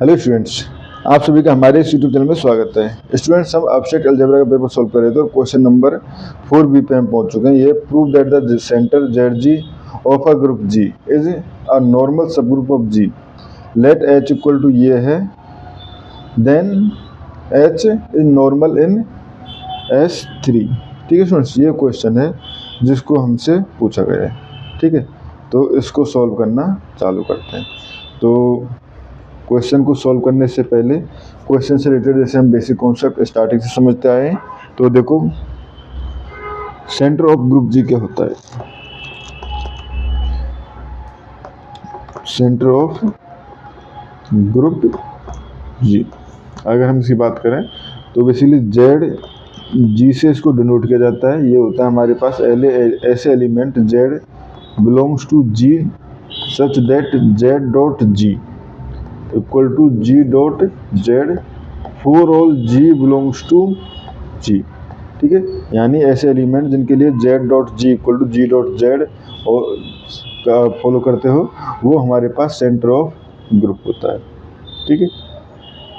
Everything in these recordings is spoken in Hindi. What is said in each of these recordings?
हेलो स्टूडेंट्स, आप सभी का हमारे इस यूट्यूब चैनल में स्वागत है। स्टूडेंट्स, हम एब्स्ट्रैक्ट अलजेब्रा का पेपर सॉल्व कर रहे थे और क्वेश्चन नंबर 4b पे हम पहुंच चुके हैं। ये prove that the centre ZG of a group G is a normal subgroup of G। Let H equal to ये है, then H is normal in S3। ठीक है स्टूडेंट्स, ये क्वेश्चन है जिसको हमसे पूछा गया है। ठीक है, तो इसको सॉल्व करना चालू करते हैं। तो क्वेश्चन को सॉल्व करने से पहले क्वेश्चन से रिलेटेड जैसे हम बेसिक कॉन्सेप्ट स्टार्टिंग से समझते आए हैं, तो देखो सेंटर ऑफ ग्रुप G क्या होता है। सेंटर ऑफ ग्रुप G, अगर हम इसकी बात करें तो बेसिकली Z G से इसको डिनोट किया जाता है। ये होता है हमारे पास ऐसे element Z belongs to G such that Z dot G equal to G dot Z for all G belongs to G। ठीक है, यानी ऐसे एलिमेंट जिनके लिए Z dot G equal to G dot Z और फॉलो करते हो, वो हमारे पास सेंटर ऑफ ग्रुप होता है। ठीक है,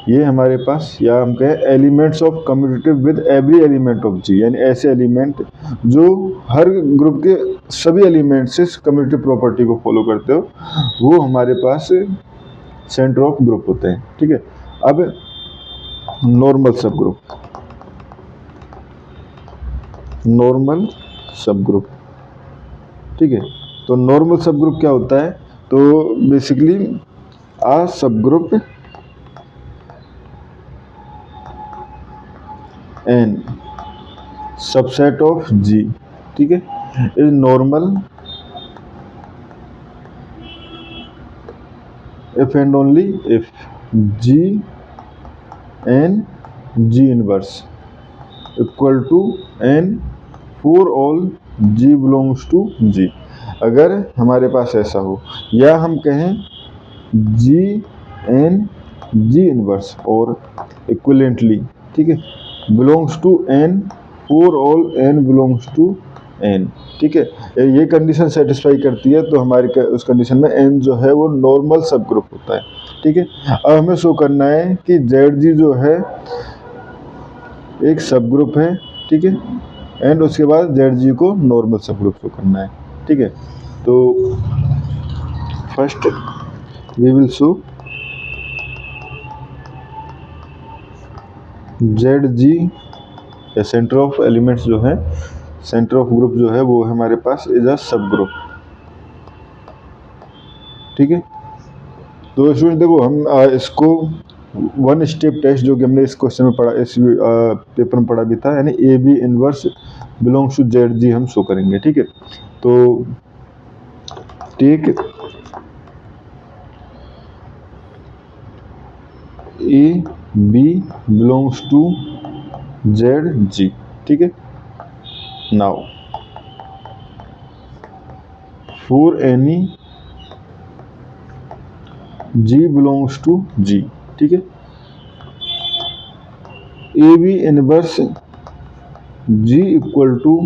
ये हमारे पास, या हम कहें elements of commutative with every element of G, यानी ऐसे एलिमेंट जो हर ग्रुप के सभी एलिमेंट से कम्यूटेटिव प्रॉपर्टी को फॉलो करते हो, वो हमारे पास सेंटर ऑफ ग्रुप होते हैं। ठीक है, अब नॉर्मल सब ग्रुप, नॉर्मल सब ग्रुप। ठीक है, तो नॉर्मल सब ग्रुप क्या होता है? तो basically a subgroup N subset of G, ठीक है, is normal if and only if G and G inverse equal to N for all G belongs to G। अगर हमारे पास ऐसा हो, या हम कहें G and G inverse और equivalently, ठीक है, belongs to N for all N belongs to N। ठीक है, ये कंडीशन सेटिस्फाई करती है तो हमारी उस कंडीशन में N जो है वो नॉर्मल सब ग्रुप होता है। ठीक है, अब हमें शो करना है कि ZG जो है एक सब ग्रुप है। ठीक है, एंड उसके बाद ZG को नॉर्मल सब ग्रुप शो करना है। ठीक है, तो first we will show ZG या सेंटर ऑफ एलिमेंट्स जो है, सेंटर ऑफ ग्रुप जो है वो हमारे पास इज अ सब ग्रुप। ठीक है, तो स्टूडेंट देखो, हम इसको वन स्टेप टेस्ट जो कि हमने इस क्वेश्चन में पढ़ा, इस पेपर में पढ़ा भी था, यानी AB inverse belongs to ZG हम शो करेंगे। ठीक है, तो take AB belongs to ZG। ठीक है, now for any G belongs to G, ठीक है, AB inverse G equal to,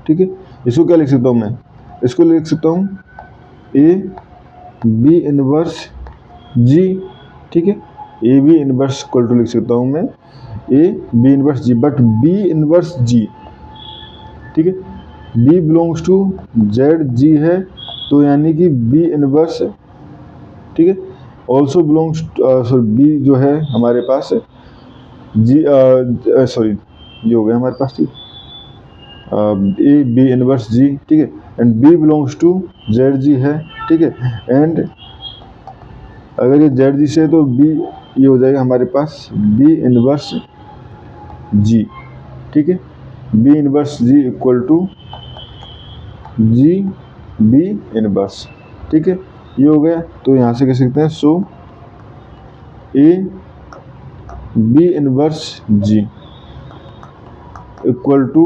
ठीक है, इसको क्या लिख सकता हूँ मैं? इसको लिख सकता हूँ AB इनवर्स G। ठीक है, AB इनवर्स इक्वल टू लिख सकता हूँ मैं AB inverse G, but B inverse G, ठीक है, B बिलोंग्स टू ZG है, तो यानी कि B इनवर्स, ठीक है, ऑल्सो बिलोंग्स सॉरी B जो है हमारे पास G, सॉरी ये हो गया हमारे पास, ठीक, B इनवर्स G, ठीक है, and B belongs to ZG है। ठीक है, एंड अगर ये ZG से तो B ये हो जाएगा हमारे पास B इनवर्स G। ठीक है, B inverse G equal to G B inverse. ठीक है, ये हो गया, तो यहाँ से कह सकते हैं so B inverse G equal to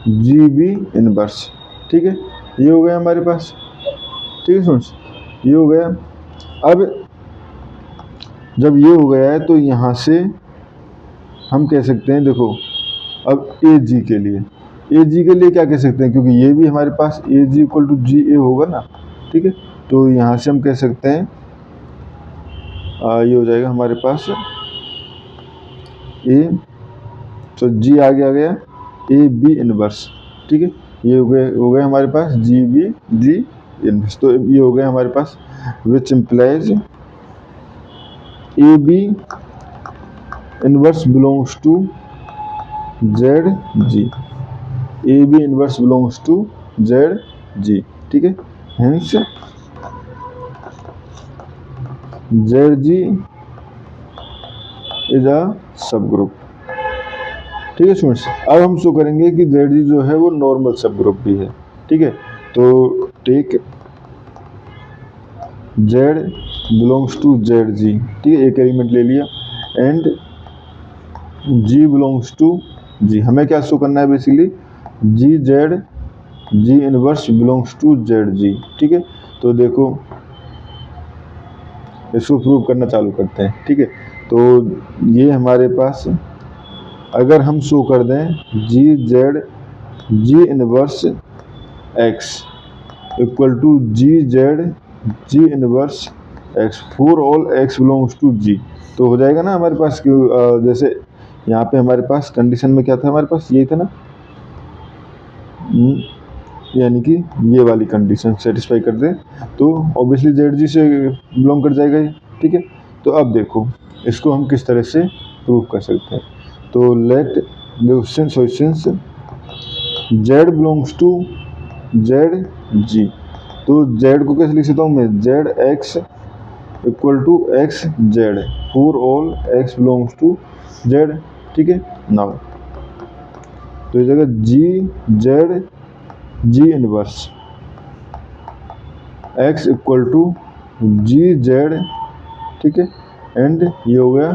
GB inverse. ठीक है, ये हो गया हमारे पास। ठीक है स्टूडेंट्स, ये हो गया। अब जब ये हो गया है तो यहाँ से हम कह सकते हैं, देखो अब AG के लिए क्या कह सकते हैं, क्योंकि ये भी हमारे पास AG इक्वल टू GA होगा ना। ठीक है, तो यहाँ से हम कह सकते हैं ये हो जाएगा हमारे पास ए, तो जी आगे आ गया ए बी इनवर्स, ठीक है। ये हो गए हमारे पास जी बी जी इनवर्स। तो ये हो गया हमारे पास which implies A B inverse belongs to Z G, A B inverse belongs to Z G, ठीक है। Hence Z G is a subgroup, ठीक है स्टूडेंट्स। अब हम शो करेंगे कि जेड जी जो है वो नॉर्मल सब ग्रुप भी है, ठीक है। तो take Z belongs to Z G, ठीक है, एक एलिमेंट ले लिया, and G belongs to G. हमें क्या शो करना है basically, G Z G inverse belongs to Z G, ठीक है। तो देखो इसको प्रूव करना चालू करते हैं, ठीक है। तो ये हमारे पास अगर हम शो कर दें G Z G inverse X equal to G Z G inverse X for all X belongs to G, तो हो जाएगा ना हमारे पास। जैसे यहाँ पे हमारे पास कंडीशन में क्या था, हमारे पास यही था ना, यानी कि ये वाली कंडीशन सेटिस्फाई कर दे तो ऑब्वियसली जेड जी से बिलोंग कर जाएगा ये, ठीक है। तो अब देखो इसको हम किस तरह से प्रूव कर सकते हैं। तो let since Z belongs to Z G, तो जेड को कैसे लिख सकता हूँ मैं, Z X equal to X Z for all X belongs to Z, ठीक है। नाउ तो इस जगह G Z G inverse X equal to G Z, ठीक है, एंड ये हो गया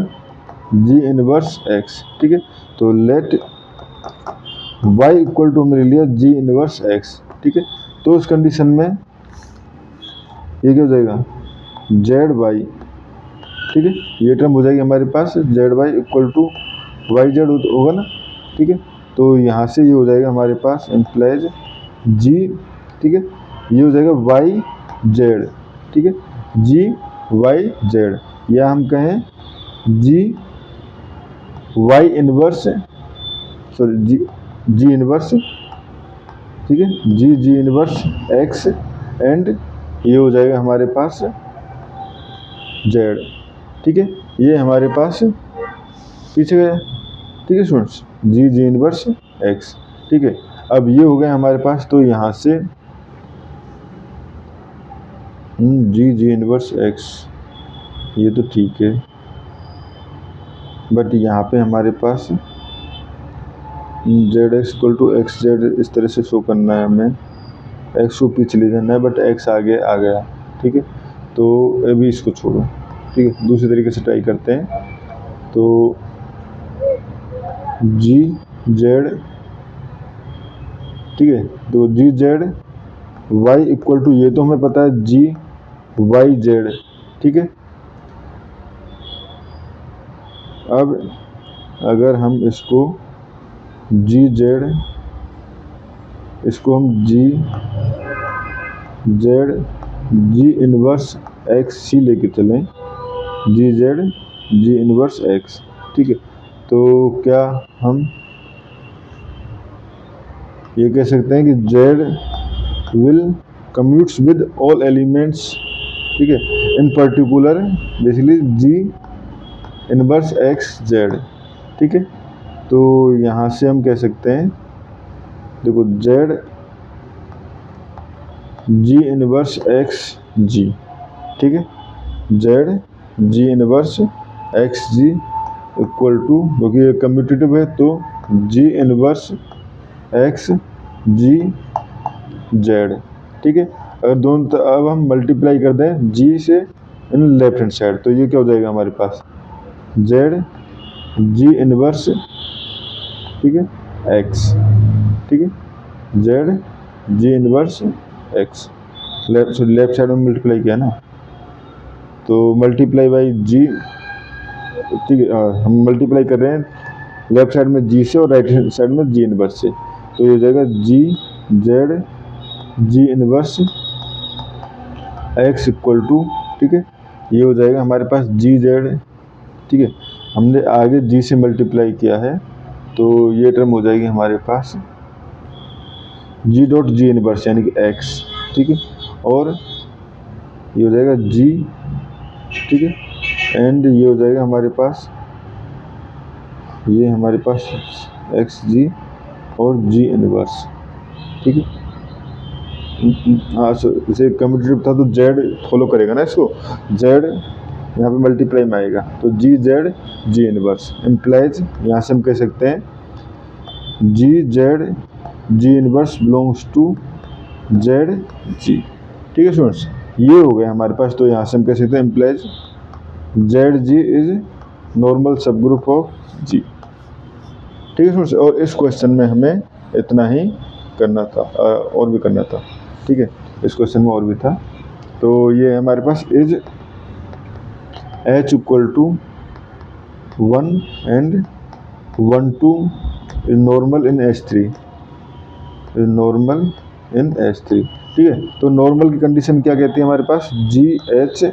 जी इनवर्स एक्स, ठीक है। तो लेट y इक्वल टू हमने लिया जी इनवर्स एक्स, ठीक है। तो इस कंडीशन में ये क्या हो जाएगा, जेड वाई, ठीक है, ये टर्म हो जाएगी हमारे पास Z Y equal to Y Z होगा ना, ठीक है। तो यहाँ से ये हो जाएगा हमारे पास इम्प्लाइज जी, ठीक है, ये हो जाएगा वाई जेड, ठीक है, जी वाई जेड, या हम कहें G Y inverse, sorry G inverse, ठीक है, जी इनवर्स एक्स, एंड ये हो जाएगा हमारे पास जेड, ठीक है। ये हमारे पास पीछे गया, ठीक है स्टूडेंट्स, जी इनवर्स एक्स, ठीक है। अब ये हो गया हमारे पास, तो यहाँ से जी इनवर्स एक्स ये तो ठीक है, बट यहाँ पे हमारे पास Z X equal to X Z इस तरह से शो करना है हमें, एक्स को पीछे ले जाना है बट एक्स आगे आ गया, ठीक है। तो अभी इसको छोड़ो, ठीक है, दूसरे तरीके से ट्राई करते हैं। तो जी जेड, ठीक है, तो G Z Y equal to, ये तो हमें पता है जी वाई जेड, ठीक है। अब अगर हम इसको जी जेड, इसको हम जी जेड जी इनवर्स एक्स सी लेके चलें, जी जेड जी इनवर्स एक्स, ठीक है। तो क्या हम ये कह सकते हैं कि Z will commutes with all elements, ठीक है, इन पर्टिकुलर बेसिकली जी इनवर्स एक्स जेड, ठीक है। तो यहाँ से हम कह सकते हैं, देखो Z G inverse X G, ठीक है, Z G inverse X G equal to, क्योंकि ये कम्यूटेटिव है तो G inverse X G Z, ठीक है। अगर दोनों अब हम मल्टीप्लाई कर दें जी से इन लेफ्ट हैंड साइड, तो ये क्या हो जाएगा हमारे पास, जेड जी इनवर्स, ठीक है, एक्स, ठीक है, Z G inverse x, left side में मल्टीप्लाई किया ना, तो मल्टीप्लाई बाई जी, ठीक है, हम मल्टीप्लाई कर रहे हैं लेफ्ट साइड में जी से और राइट हैंड साइड में जी इनवर्स से, तो ये हो जाएगा G Z G inverse X equal to, ठीक है, ये हो जाएगा हमारे पास जी जेड, ठीक है। हमने आगे जी से मल्टीप्लाई किया है तो ये टर्म हो जाएगी हमारे पास जी डॉट जी इनवर्स यानी कि एक्स, ठीक है। और ये हो जाएगा जी, ठीक है। एंड ये हो जाएगा हमारे पास, ये हमारे पास एक्स जी और जी इनवर्स, ठीक है। हाँ इसे कम्यूटेटिव था तो जेड फॉलो करेगा ना इसको, जेड यहाँ पे मल्टीप्लाई में आएगा तो G Z G inverse implies, यहाँ से हम कह सकते हैं G Z G inverse belongs to Z G, ठीक है स्टूडेंट्स। ये हो गया हमारे पास, तो यहाँ से हम कह सकते हैं implies Z G is normal subgroup of G, ठीक है स्टूडेंट्स। और इस क्वेश्चन में हमें इतना ही करना था, और भी करना था, ठीक है। इस क्वेश्चन में और भी था, तो ये हमारे पास is H equal to 1 and 1 2 is normal in H3, is normal in H3, ठीक है। तो नॉर्मल की कंडीशन क्या कहती है हमारे पास, G H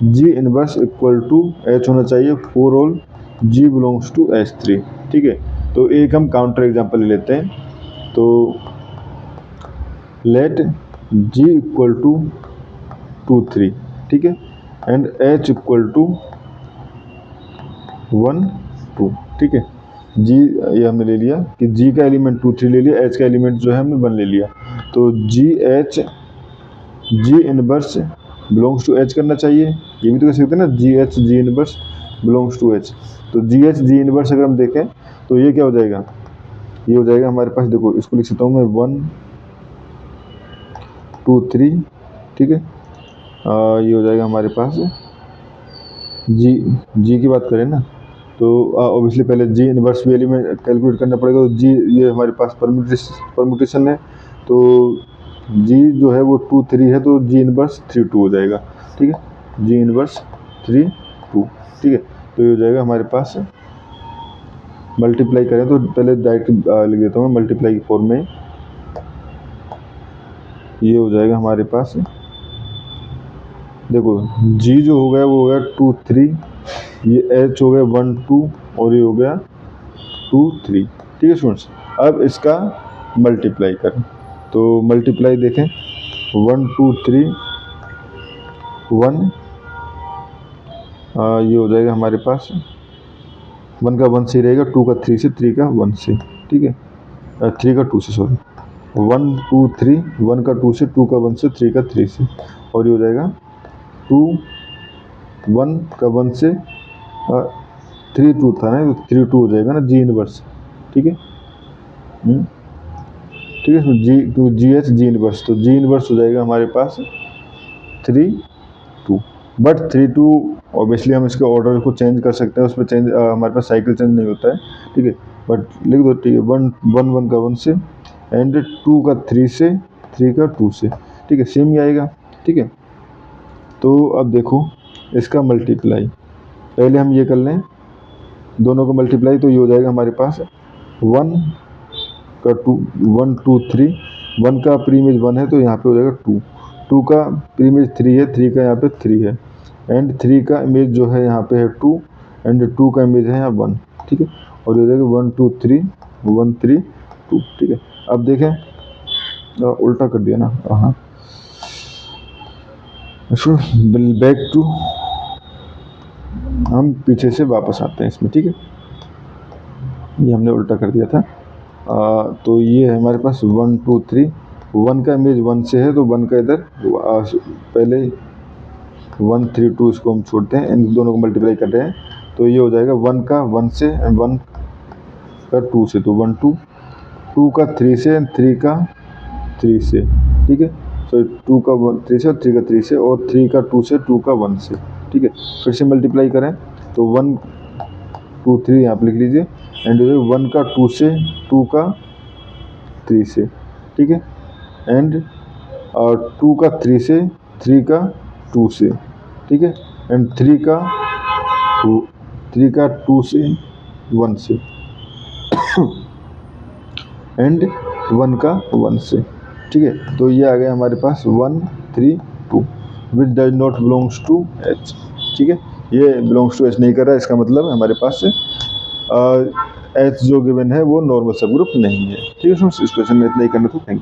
G inverse equal to H होना चाहिए for all G belongs to H3, ठीक है। तो एक हम काउंटर एग्जांपल ले लेते हैं, तो लेट जी इक्वल टू 2 3, ठीक है, एंड एच इक्वल टू 1 2, ठीक है। जी ये हमने ले लिया कि जी का एलिमेंट 2 3 ले लिया, एच का एलिमेंट जो है हमने 1 ले लिया, तो G H G inverse belongs to H करना चाहिए, ये भी तो कह सकते हैं ना, G H G inverse belongs to H. तो जी एच जी इनवर्स अगर हम देखें तो ये क्या हो जाएगा, ये हो जाएगा हमारे पास, देखो इसको लिख सकता हूँ मैं 1 2 3, ठीक है। ये हो जाएगा हमारे पास जी, जी की बात करें ना तो ऑब्वियसली पहले जी इनवर्स भी एलिमेंट कैलकुलेट करना पड़ेगा, तो जी ये हमारे पास परम्यूटेशन है, तो जी जो है वो 2 3 है, तो जी इनवर्स 3 2 हो जाएगा, ठीक है। जी इनवर्स 3 2, ठीक है। तो ये हो जाएगा हमारे पास, मल्टीप्लाई करें तो पहले डायरेक्ट लिख देता हूँ मैं मल्टीप्लाई की फॉर्म में, ये हो जाएगा हमारे पास, देखो जी जो हो गया वो हो गया 2 3, ये एच हो गया 1 2 और ये हो गया 2 3, ठीक है स्टूडेंट्स। अब इसका मल्टीप्लाई करें तो मल्टीप्लाई देखें 1 2 3 1, ये हो जाएगा हमारे पास 1 का 1 से रहेगा, 2 का 3 से, 3 का 1 से, ठीक है, 3 का 2 से, सॉरी 1 2 3, 1 का 2 से, 2 का 1 से, 3 का 3 से, और ये हो जाएगा 2 1 का 1 से 3 2 था ना, तो 3 2 हो जाएगा ना जी इनवर्स, ठीक है, ठीक है। G to G H G inverse, तो जी इनवर्स हो जाएगा हमारे पास 3 2, बट 3 2 ऑब्वियसली हम इसके ऑर्डर को चेंज कर सकते हैं, उसमें चेंज हमारे पास साइकिल चेंज नहीं होता है, ठीक है, बट लिख दो, ठीक है। 1 1 1 का 1 से एंड 2 का 3 से, 3 का 2 से, ठीक है, सेम ही आएगा, ठीक है। तो अब देखो इसका मल्टीप्लाई, पहले हम ये कर लें दोनों का मल्टीप्लाई, तो ये हो जाएगा हमारे पास 1 का 2 1 2 3, 1 का प्रीमेज 1 है तो यहाँ पे हो जाएगा 2, 2 का प्रीमेज 3 है, 3 का यहाँ पे 3 है, एंड 3 का इमेज जो है यहाँ पे है 2, एंड 2 का इमेज है यहाँ 1, ठीक है, और ये हो जाएगा 1 2 3 1 3 2, ठीक है। अब देखें उल्टा कर दिया ना, हाँ बैक टू, हम पीछे से वापस आते हैं इसमें, ठीक है, ये हमने उल्टा कर दिया था। तो ये है हमारे पास 1 2 3, 1 का इमेज 1 से है तो 1 का इधर पहले 1 3 2 इसको हम छोड़ते हैं, इन दोनों को मल्टीप्लाई कर रहे हैं, तो ये हो जाएगा 1 का 1 से एंड 1 का 2 से, तो 1 2, 2 का 3 से एंड 3 का 3 से, ठीक है, तो 2 का 3 से और 3 का 3 से, और 3 का 2 से, 2 का 1 से, ठीक है। फिर से मल्टीप्लाई करें तो 1 2 3 यहाँ पर लिख लीजिए, एंड 1 का 2 से, 2 का 3 से, ठीक है, एंड 2 का 3 से, 3 का 2 से, ठीक है, एंड 3 का 2 से 1 से, एंड 1 का 1 से, ठीक है। तो ये आ गया हमारे पास 1 3 2, which does not belongs to H. ठीक है, ये बिलोंग्स टू एच नहीं कर रहा है, इसका मतलब हमारे पास एच जो गिवन है वो नॉर्मल सब ग्रुप नहीं है। ठीक है, इस क्वेश्चन में इतना ही करना था। Thank you.